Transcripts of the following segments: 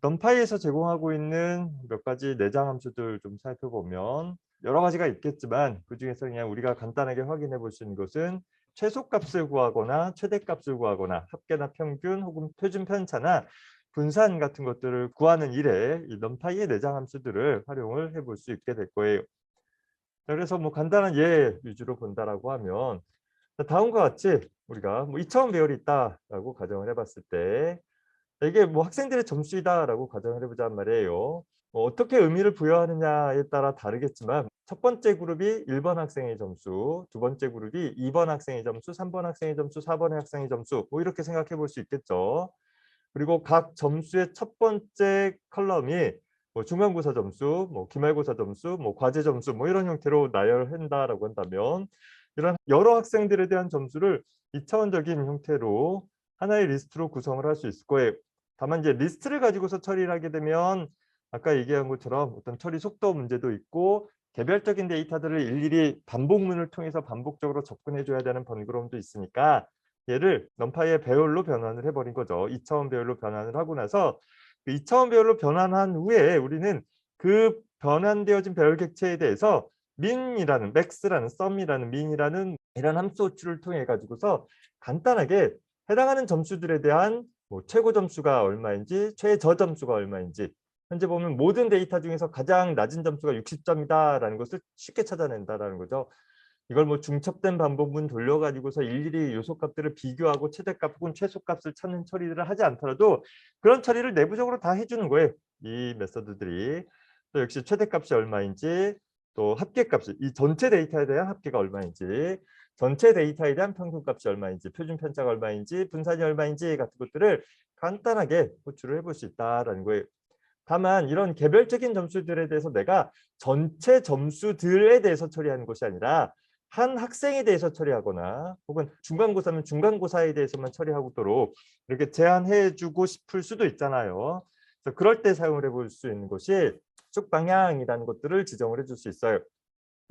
numpy에서 제공하고 있는 몇 가지 내장 함수들 좀 살펴보면 여러 가지가 있겠지만 그중에서 그냥 우리가 간단하게 확인해 볼 수 있는 것은 최소값을 구하거나 최대값을 구하거나 합계나 평균 혹은 표준 편차나 분산 같은 것들을 구하는 일에 이 numpy의 내장 함수들을 활용을 해볼 수 있게 될 거예요. 자, 그래서 뭐 간단한 예 위주로 본다라고 하면 다음과 같이 우리가 뭐 2차원 배열이 있다라고 가정을 해봤을 때 이게 뭐 학생들의 점수이다라고 가정을 해보자는 말이에요. 뭐 어떻게 의미를 부여하느냐에 따라 다르겠지만 첫 번째 그룹이 1번 학생의 점수, 두 번째 그룹이 2번 학생의 점수, 3번 학생의 점수, 4번 학생의 점수 뭐 이렇게 생각해 볼 수 있겠죠. 그리고 각 점수의 첫 번째 컬럼이 뭐 중간고사 점수, 뭐 기말고사 점수, 뭐 과제 점수 뭐 이런 형태로 나열한다라고 한다면 이런 여러 학생들에 대한 점수를 2차원적인 형태로 하나의 리스트로 구성을 할 수 있을 거예요. 다만 이제 리스트를 가지고서 처리를 하게 되면 아까 얘기한 것처럼 어떤 처리 속도 문제도 있고 개별적인 데이터들을 일일이 반복문을 통해서 반복적으로 접근해 줘야 되는 번거로움도 있으니까 얘를 numPy의 배열로 변환을 해버린 거죠. 2차원 배열로 변환을 하고 나서 그 2차원 배열로 변환한 후에 우리는 그 변환되어진 배열 객체에 대해서 min이라는 max라는 sum이라는 min이라는 이런 함수 호출을 통해 가지고서 간단하게 해당하는 점수들에 대한 뭐 최고 점수가 얼마인지 최저 점수가 얼마인지 현재 보면 모든 데이터 중에서 가장 낮은 점수가 60점이다라는 것을 쉽게 찾아낸다라는 거죠. 이걸 뭐 중첩된 반복문 돌려가지고서 일일이 요소값들을 비교하고 최대값 혹은 최소값을 찾는 처리를 하지 않더라도 그런 처리를 내부적으로 다 해주는 거예요. 이 메서드들이. 또 역시 최대값이 얼마인지 또 합계값이 이 전체 데이터에 대한 합계가 얼마인지 전체 데이터에 대한 평균값이 얼마인지 표준 편차가 얼마인지 분산이 얼마인지 같은 것들을 간단하게 호출을 해볼 수 있다라는 거예요. 다만 이런 개별적인 점수들에 대해서 내가 전체 점수들에 대해서 처리하는 것이 아니라 한 학생에 대해서 처리하거나 혹은 중간고사면 중간고사에 대해서만 처리하도록 이렇게 제한해 주고 싶을 수도 있잖아요. 그래서 그럴 때 사용을 해볼 수 있는 것이 축 방향이라는 것들을 지정을 해줄 수 있어요.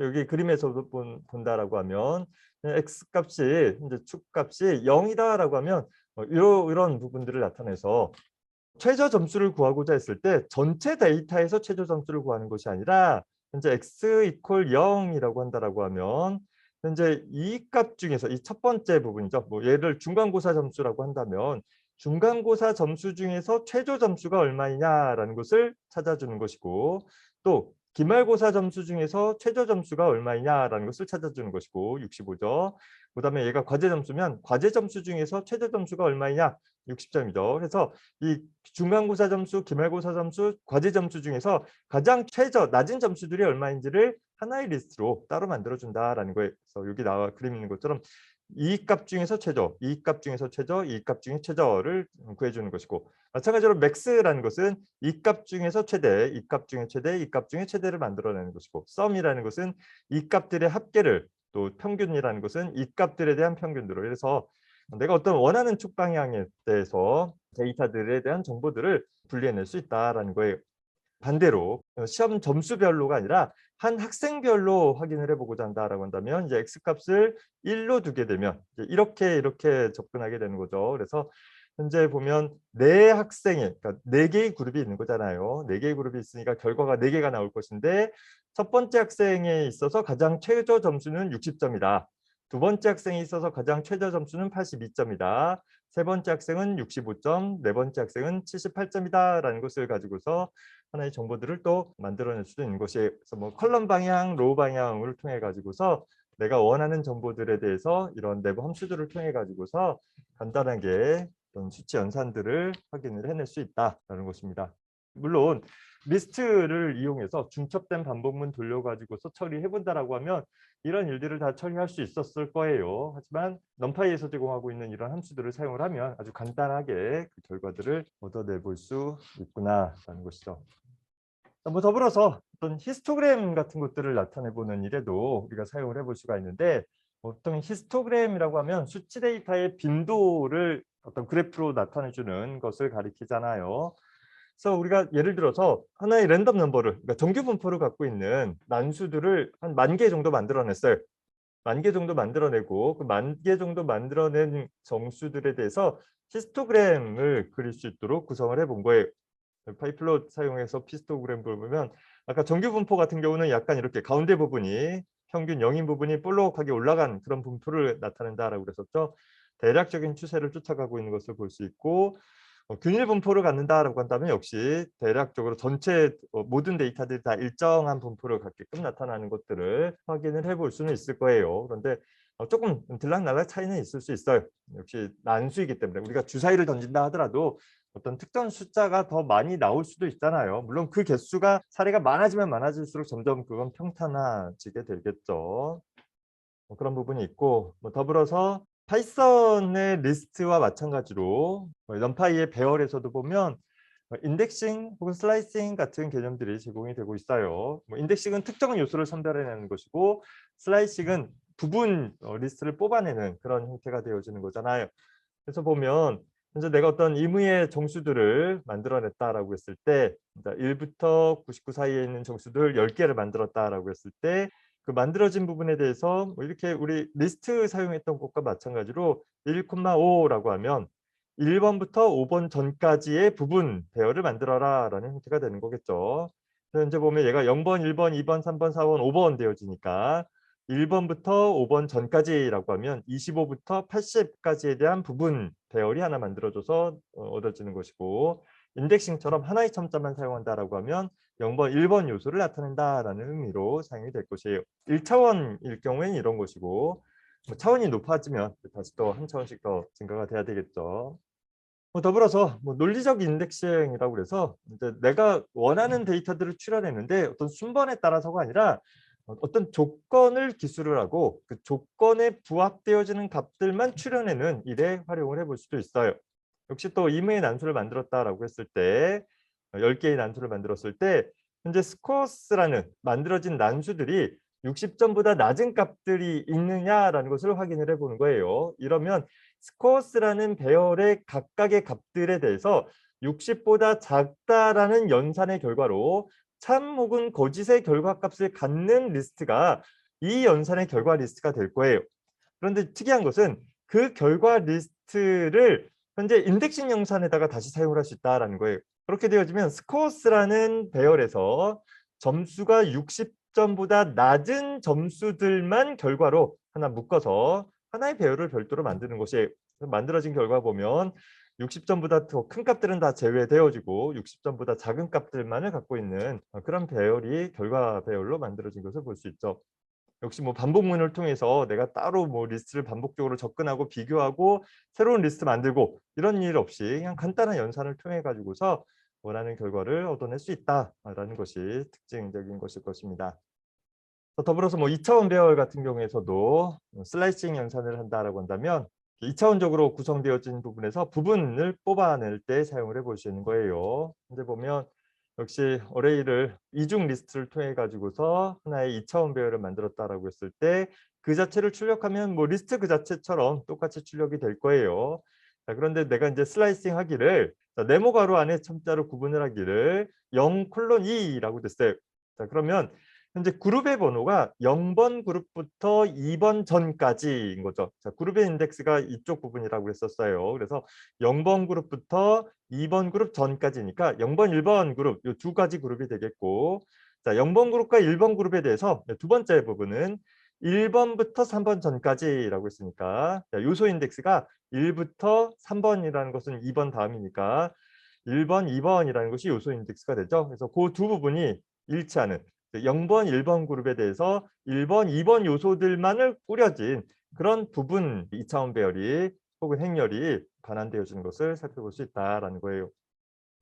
여기 그림에서도 본다라고 하면 x 값이 이제 축 값이 0이다라고 하면 이런 부분들을 나타내서 최저 점수를 구하고자 했을 때 전체 데이터에서 최저 점수를 구하는 것이 아니라 현재 x 이퀄 0이라고 한다라고 하면 현재 이 값 중에서 이 첫 번째 부분이죠. 뭐 얘를 중간고사 점수라고 한다면 중간고사 점수 중에서 최저 점수가 얼마이냐라는 것을 찾아주는 것이고 또 기말고사 점수 중에서 최저 점수가 얼마이냐라는 것을 찾아주는 것이고 65죠. 그다음에 얘가 과제 점수면 과제 점수 중에서 최저 점수가 얼마이냐 60점이죠. 그래서 이 중간고사 점수, 기말고사 점수, 과제 점수 중에서 가장 최저 낮은 점수들이 얼마인지를 하나의 리스트로 따로 만들어준다라는 거예요. 그래서 여기 나와 그림 있는 것처럼 이 값 중에서 최저, 이 값 중에서 최저, 이 값 중에 최저를 구해주는 것이고 마찬가지로 max라는 것은 이 값 중에서 최대, 이 값 중에 최대, 이 값 중에 최대를 만들어내는 것이고 sum이라는 것은 이 값들의 합계를 또 평균이라는 것은 이 값들에 대한 평균들을 그래서 내가 어떤 원하는 축 방향에 대해서 데이터들에 대한 정보들을 분리해낼 수 있다라는 거예요. 반대로 시험 점수별로가 아니라 한 학생별로 확인을 해보고자 한다라고 한다면 이제 x-값을 1로 두게 되면 이제 이렇게 접근하게 되는 거죠. 그래서 현재 보면 네 학생이 그러니까 네 개의 그룹이 있는 거잖아요. 네 개의 그룹이 있으니까 결과가 네 개가 나올 것인데 첫 번째 학생에 있어서 가장 최저 점수는 60점이다. 두 번째 학생에 있어서 가장 최저 점수는 82점이다. 세 번째 학생은 65점, 네 번째 학생은 78점이다라는 것을 가지고서 하나의 정보들을 또 만들어낼 수도 있는 것이 그래서 뭐 컬럼 방향, 로우 방향을 통해 가지고서 내가 원하는 정보들에 대해서 이런 내부 함수들을 통해 가지고서 간단하게 어떤 수치 연산들을 확인을 해낼 수 있다라는 것입니다. 물론 리스트를 이용해서 중첩된 반복문 돌려가지고서 처리해본다라고 하면 이런 일들을 다 처리할 수 있었을 거예요. 하지만 numpy에서 제공하고 있는 이런 함수들을 사용을 하면 아주 간단하게 그 결과들을 얻어내볼 수 있구나라는 것이죠. 뭐 더불어서 어떤 히스토그램 같은 것들을 나타내보는 일에도 우리가 사용을 해볼 수가 있는데 보통 히스토그램이라고 하면 수치 데이터의 빈도를 어떤 그래프로 나타내주는 것을 가리키잖아요. 그래서 우리가 예를 들어서 하나의 랜덤 넘버를 그러니까 정규 분포를 갖고 있는 난수들을 한 10,000개 정도 만들어냈어요. 10,000개 정도 만들어내고 그 10,000개 정도 만들어낸 정수들에 대해서 히스토그램을 그릴 수 있도록 구성을 해본 거예요. 파이플롯 사용해서 히스토그램 보면 아까 정규 분포 같은 경우는 약간 이렇게 가운데 부분이 평균 영인 부분이 볼록하게 올라간 그런 분포를 나타낸다라고 그랬었죠. 대략적인 추세를 쫓아가고 있는 것을 볼 수 있고 균일 분포를 갖는다라고 한다면 역시 대략적으로 전체 모든 데이터들이 다 일정한 분포를 갖게끔 나타나는 것들을 확인을 해볼 수는 있을 거예요. 그런데 조금 들락날락 차이는 있을 수 있어요. 역시 난수이기 때문에 우리가 주사위를 던진다 하더라도 어떤 특정 숫자가 더 많이 나올 수도 있잖아요. 물론 그 개수가 사례가 많아지면 많아질수록 점점 그건 평탄화지게 되겠죠. 그런 부분이 있고 더불어서 파이썬의 리스트와 마찬가지로 넘파이의 배열에서도 보면 인덱싱 혹은 슬라이싱 같은 개념들이 제공이 되고 있어요. 인덱싱은 특정 요소를 선별해내는 것이고 슬라이싱은 부분 리스트를 뽑아내는 그런 형태가 되어지는 거잖아요. 그래서 보면 현재 내가 어떤 임의의 정수들을 만들어냈다라고 했을 때 1부터 99 사이에 있는 정수들 10개를 만들었다라고 했을 때 그 만들어진 부분에 대해서 이렇게 우리 리스트 사용했던 것과 마찬가지로 1,5라고 하면 1번부터 5번 전까지의 부분 배열을 만들어라라는 형태가 되는 거겠죠. 그래서 현재 보면 얘가 0번, 1번, 2번, 3번, 4번, 5번 되어지니까 1번부터 5번 전까지라고 하면 25부터 80까지에 대한 부분 배열이 하나 만들어져서 얻어지는 것이고 인덱싱처럼 하나의 첨자만 사용한다라고 하면 0번, 1번 요소를 나타낸다라는 의미로 사용이 될 것이에요. 1차원일 경우에는 이런 것이고 차원이 높아지면 다시 또 한 차원씩 더 증가가 돼야 되겠죠. 더불어서 논리적 인덱싱이라고 그래서 이제 내가 원하는 데이터들을 출현했는데 어떤 순번에 따라서가 아니라 어떤 조건을 기술을 하고 그 조건에 부합되어지는 값들만 출현해는 일에 활용을 해볼 수도 있어요. 역시 또 임의의 난수를 만들었다라고 했을 때 10개의 난수를 만들었을 때 현재 스코어스라는 만들어진 난수들이 60점보다 낮은 값들이 있느냐라는 것을 확인을 해보는 거예요. 이러면 스코어스라는 배열의 각각의 값들에 대해서 60보다 작다라는 연산의 결과로 참 혹은 거짓의 결과값을 갖는 리스트가 이 연산의 결과 리스트가 될 거예요. 그런데 특이한 것은 그 결과 리스트를 현재 인덱싱 연산에다가 다시 사용을 할 수 있다는 거예요. 그렇게 되어지면 스코어스라는 배열에서 점수가 60점보다 낮은 점수들만 결과로 하나 묶어서 하나의 배열을 별도로 만드는 것이 만들어진 결과 보면 60점보다 더 큰 값들은 다 제외되어지고 60점보다 작은 값들만을 갖고 있는 그런 배열이 결과 배열로 만들어진 것을 볼 수 있죠. 역시 반복문을 통해서 내가 따로 리스트를 반복적으로 접근하고 비교하고 새로운 리스트 만들고 이런 일 없이 그냥 간단한 연산을 통해 가지고서 원하는 결과를 얻어낼 수 있다라는 것이 특징적인 것일 것입니다. 더불어서 2차원 배열 같은 경우에서도 슬라이싱 연산을 한다라고 한다면 2차원적으로 구성되어진 부분에서 부분을 뽑아낼 때 사용을 해볼 수 있는 거예요. 현재 보면 역시 어레이를 이중 리스트를 통해 가지고서 하나의 2차원 배열을 만들었다라고 했을 때 그 자체를 출력하면 리스트 그 자체처럼 똑같이 출력이 될 거예요. 자, 그런데 내가 이제 슬라이싱 하기를 네모 가로 안에 첨자로 구분을 하기를 0:2라고 됐어요. 자, 그러면 현재 그룹의 번호가 0번 그룹부터 2번 전까지인 거죠. 자, 그룹의 인덱스가 이쪽 부분이라고 했었어요. 그래서 0번 그룹부터 2번 그룹 전까지니까 0번, 1번 그룹 이 두 가지 그룹이 되겠고 자, 0번 그룹과 1번 그룹에 대해서 두 번째 부분은 1번부터 3번 전까지라고 했으니까 자, 요소 인덱스가 1부터 3번이라는 것은 2번 다음이니까 1번, 2번이라는 것이 요소 인덱스가 되죠. 그래서 그 두 부분이 일치하는 0번, 1번 그룹에 대해서 1번, 2번 요소들만을 꾸려진 그런 부분 2차원 배열이 혹은 행렬이 반환되어지는 것을 살펴볼 수 있다라는 거예요.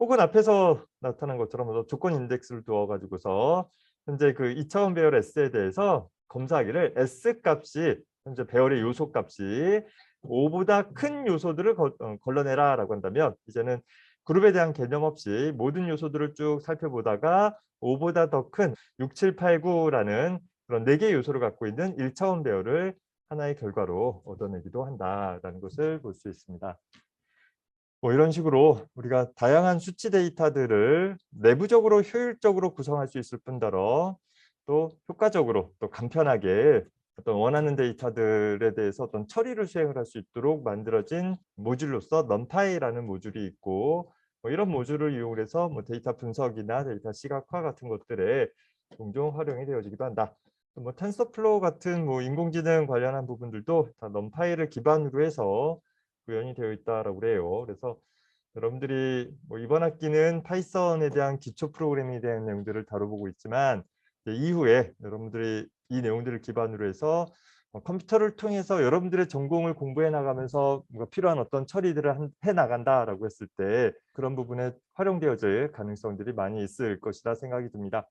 혹은 앞에서 나타난 것처럼 조건 인덱스를 두어 가지고서 현재 그 2차원 배열 S에 대해서 검사하기를 S 값이 현재 배열의 요소 값이 5보다 큰 요소들을 걸러내라라고 한다면 이제는 그룹에 대한 개념 없이 모든 요소들을 쭉 살펴보다가 5보다 더 큰 6, 7, 8, 9라는 그런 4개의 요소를 갖고 있는 1차원 배열을 하나의 결과로 얻어내기도 한다라는 것을 볼 수 있습니다. 이런 식으로 우리가 다양한 수치 데이터들을 내부적으로 효율적으로 구성할 수 있을 뿐더러 또 효과적으로 또 간편하게 어떤 원하는 데이터들에 대해서 어떤 처리를 수행을 할 수 있도록 만들어진 모듈로서 numpy라는 모듈이 있고 뭐 이런 모듈을 이용해서 뭐 데이터 분석이나 데이터 시각화 같은 것들에 종종 활용이 되어지기도 한다. 뭐 텐서플로우 같은 뭐 인공지능 관련한 부분들도 다 넘파이를 기반으로 해서 구현이 되어 있다라고 그래요. 그래서 여러분들이 뭐 이번 학기는 파이썬에 대한 기초 프로그래밍에 대한 내용들을 다뤄보고 있지만 이제 이후에 여러분들이 이 내용들을 기반으로 해서 컴퓨터를 통해서 여러분들의 전공을 공부해 나가면서 뭔가 필요한 어떤 처리들을 해 나간다라고 했을 때 그런 부분에 활용되어질 가능성들이 많이 있을 것이다 생각이 듭니다.